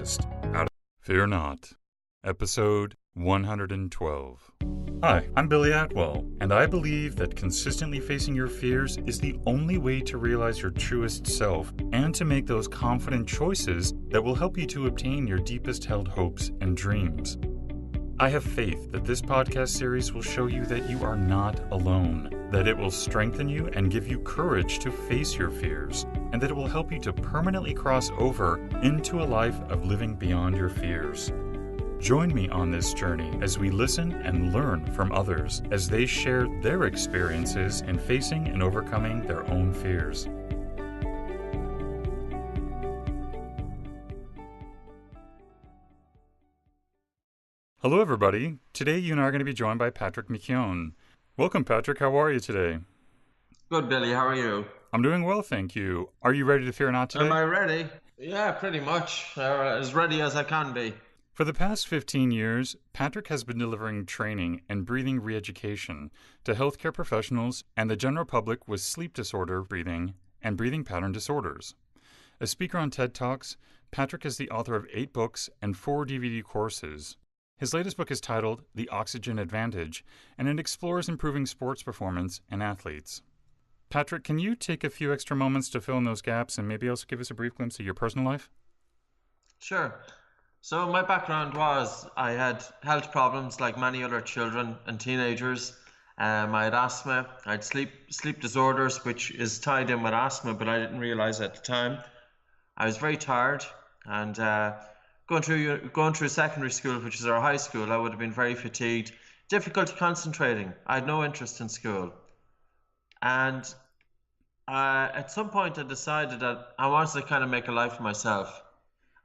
Out of Fear Not, episode 112. Hi, I'm Billy Atwell, and I believe that consistently facing your fears is the only way to realize your truest self and to make those confident choices that will help you to obtain your deepest held hopes and dreams. I have faith that this podcast series will show you that you are not alone, that it will strengthen you and give you courage to face your fears, and that it will help you to permanently cross over into a life of living beyond your fears. Join me on this journey as we listen and learn from others as they share their experiences in facing and overcoming their own fears. Hello, everybody. Today, you and I are going to be joined by pmckeown. Welcome, Patrick. How are you today? Good, Billy. How are you? I'm doing well, thank you. Are you ready to fear not today? Am I ready? Yeah, pretty much. As ready as I can be. For the past 15 years, Patrick has been delivering training and breathing re-education to healthcare professionals and the general public with sleep disorder breathing and breathing pattern disorders. A speaker on TED Talks, Patrick is the author of 8 books and 4 DVD courses. His latest book is titled The Oxygen Advantage, and it explores improving sports performance in athletes. Patrick, can you take a few extra moments to fill in those gaps and maybe also give us a brief glimpse of your personal life? Sure. So my background was I had health problems like many other children and teenagers. I had asthma, I had sleep disorders, which is tied in with asthma, but I didn't realize at the time. I was very tired, and going through secondary school, which is our high school, I would have been very fatigued, difficulty concentrating. I had no interest in school, and at some point I decided that I wanted to kind of make a life for myself,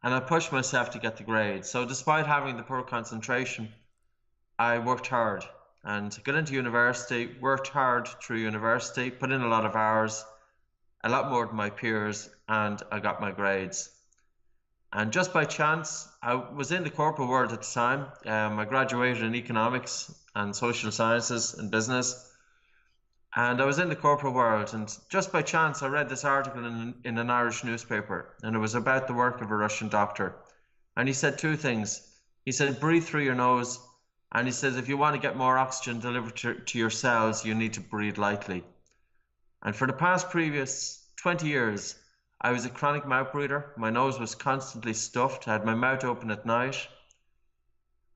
and I pushed myself to get the grades. So despite having the poor concentration, I worked hard and got into university, worked hard through university, put in a lot of hours, a lot more than my peers, and I got my grades. And just by chance, I was in the corporate world at the time. I graduated in economics and social sciences and business. And I was in the corporate world, and just by chance, I read this article in an Irish newspaper, and it was about the work of a Russian doctor. And he said 2 things. He said, breathe through your nose, and he says, if you want to get more oxygen delivered to your cells, you need to breathe lightly. And for the previous 20 years, I was a chronic mouth breather. My nose was constantly stuffed. I had my mouth open at night.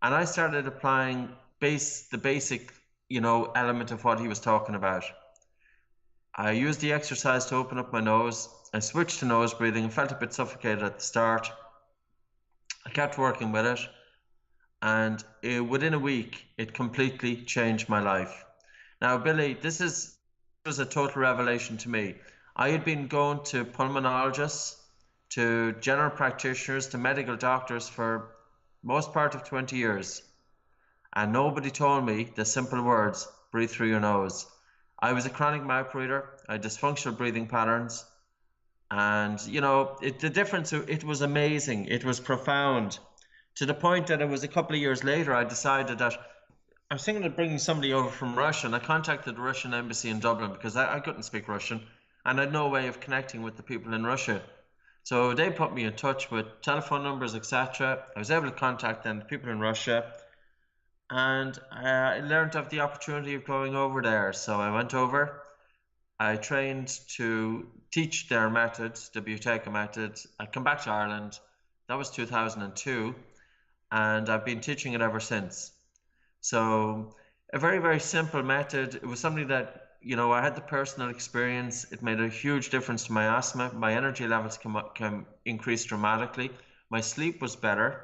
And I started applying the basic, element of what he was talking about. I used the exercise to open up my nose. I switched to nose breathing. I felt a bit suffocated at the start. I kept working with it. And within a week, it completely changed my life. Now, Billy, this was a total revelation to me. I had been going to pulmonologists, to general practitioners, to medical doctors for most part of 20 years. And nobody told me the simple words, breathe through your nose. I was a chronic mouth breather. I had dysfunctional breathing patterns. And, the difference, it was amazing. It was profound. To the point that it was a couple of years later, I decided that I was thinking of bringing somebody over from Russia. And I contacted the Russian embassy in Dublin because I couldn't speak Russian. And I had no way of connecting with the people in Russia. So they put me in touch with telephone numbers, etc. I was able to contact them, the people in Russia. And I learned of the opportunity of going over there. So I went over. I trained to teach their method, the Buteyko method. I come back to Ireland. That was 2002. And I've been teaching it ever since. So a very, very simple method. It was something that I had the personal experience. It made a huge difference to my asthma. My energy levels can increase dramatically. My sleep was better.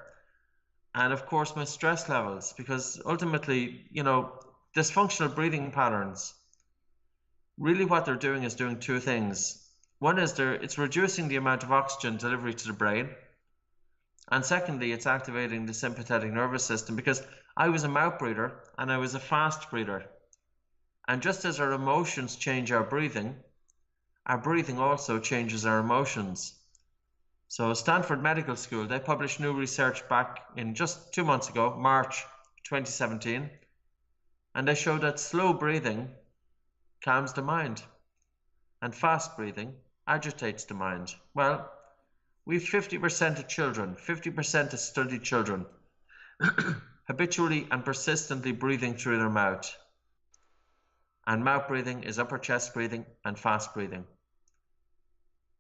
And of course, my stress levels, because ultimately, dysfunctional breathing patterns, really what they're doing is doing 2 things. One is it's reducing the amount of oxygen delivery to the brain. And secondly, it's activating the sympathetic nervous system, because I was a mouth breather and I was a fast breather. And just as our emotions change our breathing also changes our emotions. So Stanford Medical School, they published new research back in just 2 months ago, March 2017, and they showed that slow breathing calms the mind and fast breathing agitates the mind. Well, we've 50% of children, 50% of studied children, habitually and persistently breathing through their mouth. And mouth breathing is upper chest breathing and fast breathing.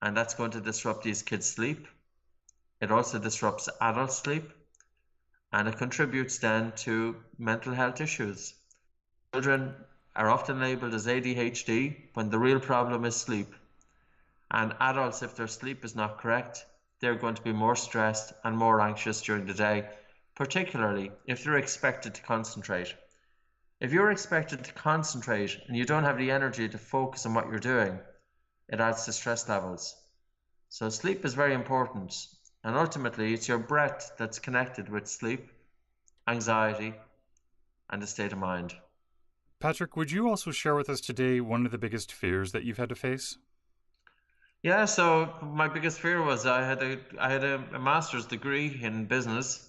And that's going to disrupt these kids' sleep. It also disrupts adult sleep, and it contributes then to mental health issues. Children are often labeled as ADHD when the real problem is sleep. And adults, if their sleep is not correct, they're going to be more stressed and more anxious during the day, particularly if they're expected to concentrate. If you're expected to concentrate and you don't have the energy to focus on what you're doing, it adds to stress levels. So sleep is very important. And ultimately, it's your breath that's connected with sleep, anxiety, and the state of mind. Patrick, would you also share with us today one of the biggest fears that you've had to face? Yeah, so my biggest fear was I had a master's degree in business,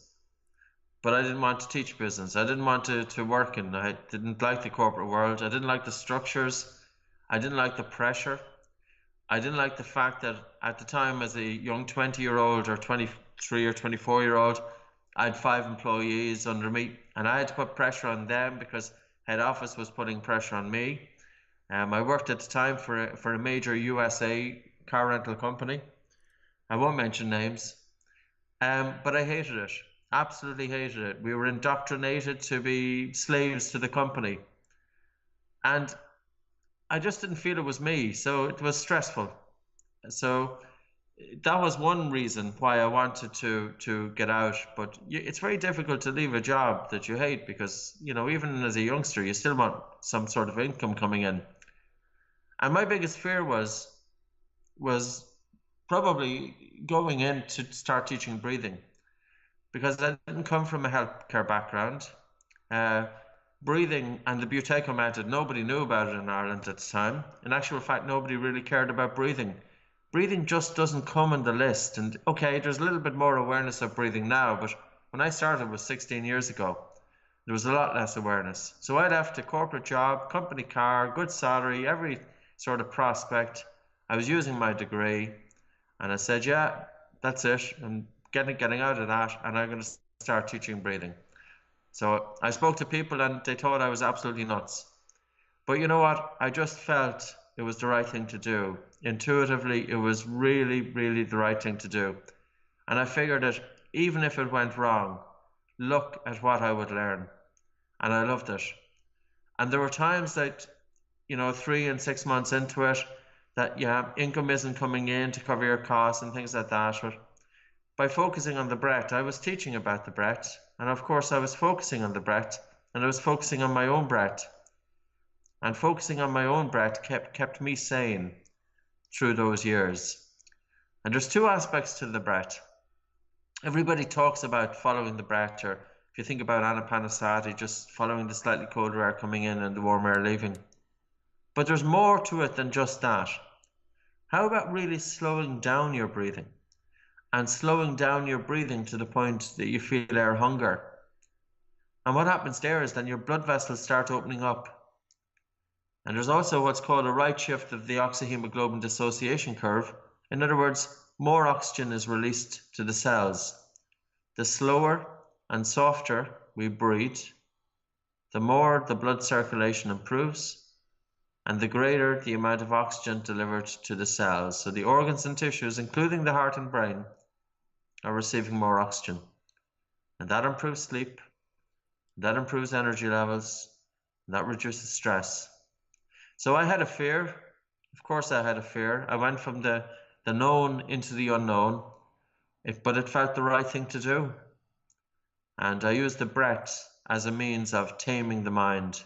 but I didn't want to teach business. I didn't want to work in. I didn't like the corporate world. I didn't like the structures. I didn't like the pressure. I didn't like the fact that at the time, as a young 20-year-old or 23 or 24-year-old, I had 5 employees under me, and I had to put pressure on them because head office was putting pressure on me. I worked at the time for a major USA car rental company. I won't mention names, but I hated it. Absolutely hated it. We were indoctrinated to be slaves to the company, and I just didn't feel it was me. So it was stressful. So that was one reason why I wanted to get out. But it's very difficult to leave a job that you hate because, even as a youngster, you still want some sort of income coming in. And my biggest fear was probably going in to start teaching breathing because I didn't come from a healthcare background. Uh, Breathing and the Buteyko method, nobody knew about it in Ireland at the time. In actual fact, nobody really cared about breathing. Breathing just doesn't come on the list. And okay, there's a little bit more awareness of breathing now, but when I started was 16 years ago, there was a lot less awareness. So I left a corporate job, company car, good salary, every sort of prospect. I was using my degree, and I said, yeah, that's it. I'm getting out of that, and I'm going to start teaching breathing. So I spoke to people, and they thought I was absolutely nuts. But you know what? I just felt it was the right thing to do. Intuitively, it was really, really the right thing to do. And I figured that even if it went wrong, look at what I would learn. And I loved it. And there were times that, 3 and 6 months into it, that, yeah, income isn't coming in to cover your costs and things like that. But by focusing on the breath, I was teaching about the breath. And of course, I was focusing on the breath, and I was focusing on my own breath. And focusing on my own breath kept me sane through those years. And there's two aspects to the breath. Everybody talks about following the breath, or if you think about anapanasati, just following the slightly colder air coming in and the warm air leaving. But there's more to it than just that. How about really slowing down your breathing? And slowing down your breathing to the point that you feel air hunger. And what happens there is then your blood vessels start opening up. And there's also what's called a right shift of the oxyhemoglobin dissociation curve. In other words, more oxygen is released to the cells. The slower and softer we breathe, the more the blood circulation improves, and the greater the amount of oxygen delivered to the cells. So the organs and tissues, including the heart and brain, are receiving more oxygen. And that improves sleep, that improves energy levels, and that reduces stress. So I had a fear. Of course I had a fear. I went from the known into the unknown, but it felt the right thing to do. And I used the breath as a means of taming the mind.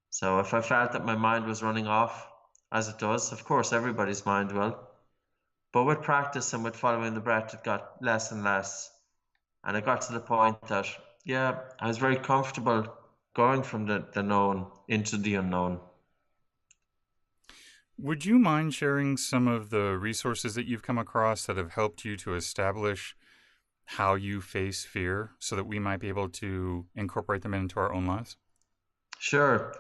So if I felt that my mind was running off, as it does, of course everybody's mind will, but with practice and with following the breath, it got less and less. And it got to the point that, yeah, I was very comfortable going from the known into the unknown. Would you mind sharing some of the resources that you've come across that have helped you to establish how you face fear so that we might be able to incorporate them into our own lives? Sure.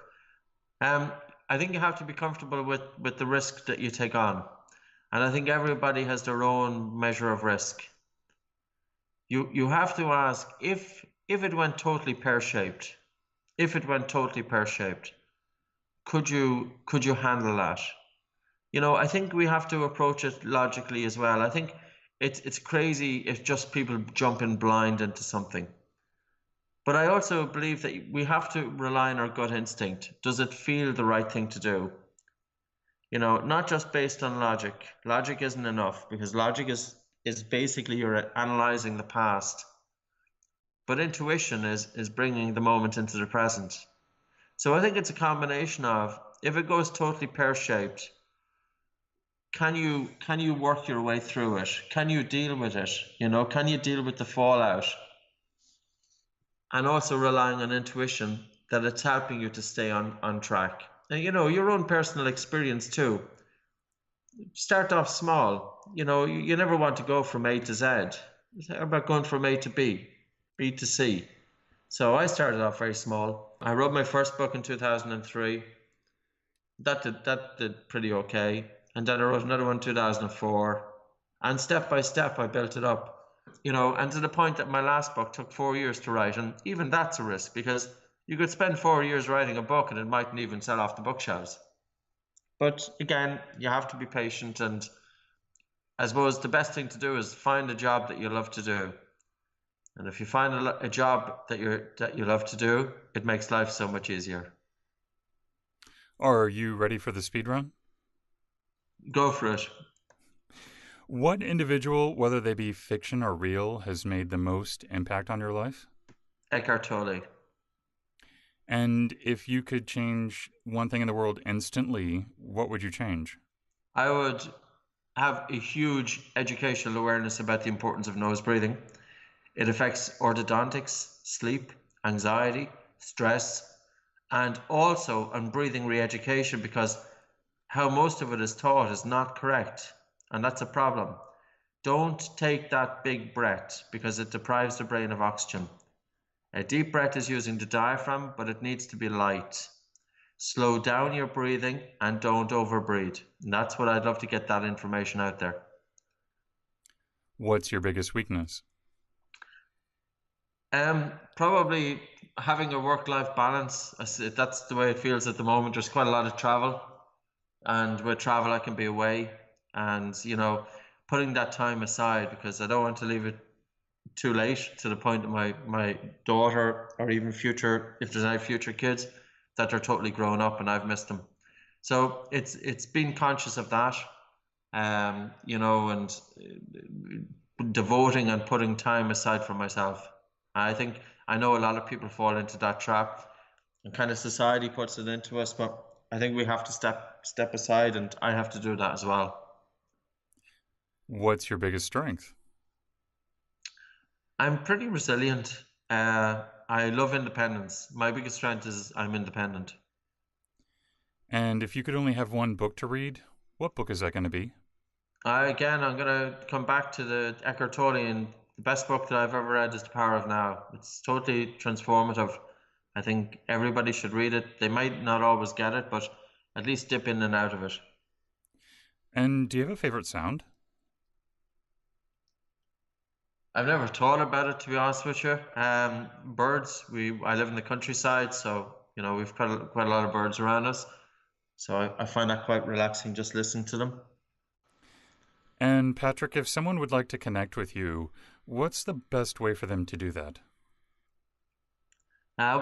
I think you have to be comfortable with the risk that you take on. And I think everybody has their own measure of risk. You have to ask if it went totally pear-shaped, if it went totally pear-shaped, could you handle that? I think we have to approach it logically as well. I think it's crazy if just people jump in blind into something. But I also believe that we have to rely on our gut instinct. Does it feel the right thing to do? Not just based on logic. Logic isn't enough because logic is basically you're analyzing the past. But intuition is bringing the moment into the present. So I think it's a combination of if it goes totally pear-shaped, can you work your way through it? Can you deal with it? Can you deal with the fallout? And also relying on intuition that it's helping you to stay on track. And your own personal experience too. Start off small. You never want to go from A to Z. How about going from A to B, B to C? So I started off very small. I wrote my first book in 2003. That did pretty okay. And then I wrote another one in 2004. And step by step I built it up. And to the point that my last book took 4 years to write. And even that's a risk because you could spend 4 years writing a book and it mightn't even sell off the bookshelves. But again, you have to be patient, and I suppose the best thing to do is find a job that you love to do. And if you find a job that you love to do, it makes life so much easier. Are you ready for the speed run? Go for it. What individual, whether they be fiction or real, has made the most impact on your life? Eckhart Tolle. And if you could change one thing in the world instantly, what would you change? I would have a huge educational awareness about the importance of nose breathing. It affects orthodontics, sleep, anxiety, stress, and also on breathing re-education because how most of it is taught is not correct, and that's a problem. Don't take that big breath because it deprives the brain of oxygen. A deep breath is using the diaphragm, but it needs to be light. Slow down your breathing and don't overbreathe. And that's what I'd love to get that information out there. What's your biggest weakness? Probably having a work-life balance. That's the way it feels at the moment. There's quite a lot of travel, and with travel I can be away, and putting that time aside because I don't want to leave it too late to the point that my daughter or even future, if there's any future kids, that they're totally grown up and I've missed them. So it's being conscious of that, and devoting and putting time aside for myself. I know a lot of people fall into that trap, and kind of society puts it into us, but I think we have to step aside, and I have to do that as well. What's your biggest strength? I'm pretty resilient. I love independence. My biggest strength is I'm independent. And if you could only have one book to read, what book is that going to be? I'm gonna come back to the Eckhart Tolle, and the best book that I've ever read is The Power of Now. It's totally transformative. I think everybody should read it. They might not always get it, but at least dip in and out of it. And do you have a favorite sound? I've never thought about it, to be honest with you. Birds. I live in the countryside, so we've quite a lot of birds around us. So I find that quite relaxing just listening to them. And Patrick, if someone would like to connect with you, what's the best way for them to do that?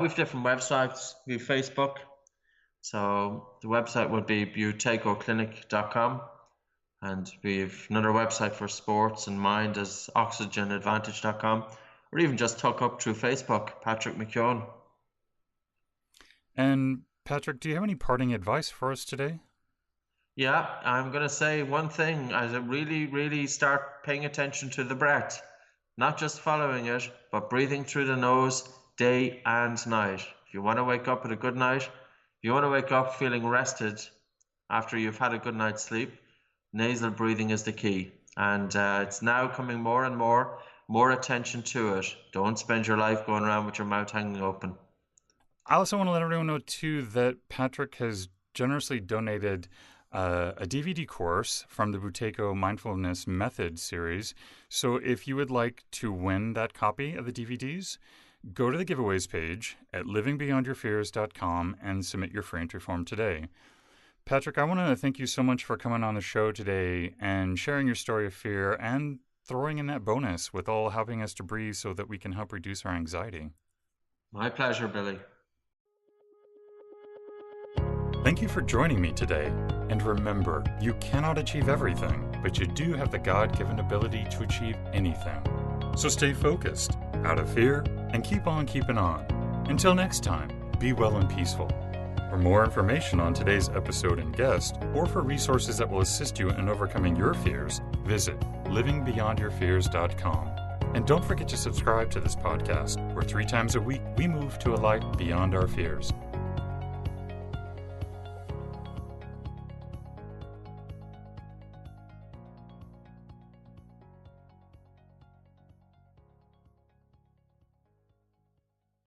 We've different websites. We've Facebook. So the website would be buteycoclinic.com. And we've another website for sports and mind is oxygenadvantage.com, or even just hook up through Facebook, Patrick McKeown. And Patrick, do you have any parting advice for us today? Yeah, I'm going to say one thing. I really, really start paying attention to the breath, not just following it, but breathing through the nose day and night. If you want to wake up with a good night, if you want to wake up feeling rested after you've had a good night's sleep, nasal breathing is the key. And it's now coming more and more attention to it. Don't spend your life going around with your mouth hanging open. I also want to let everyone know, too, that Patrick has generously donated a DVD course from the Buteyko Mindfulness Method series. So if you would like to win that copy of the DVDs, go to the giveaways page at livingbeyondyourfears.com and submit your free entry form today. Patrick, I want to thank you so much for coming on the show today and sharing your story of fear and throwing in that bonus with all helping us to breathe so that we can help reduce our anxiety. My pleasure, Billy. Thank you for joining me today. And remember, you cannot achieve everything, but you do have the God-given ability to achieve anything. So stay focused, out of fear, and keep on keeping on. Until next time, be well and peaceful. For more information on today's episode and guest, or for resources that will assist you in overcoming your fears, visit livingbeyondyourfears.com. And don't forget to subscribe to this podcast, where 3 times a week we move to a life beyond our fears.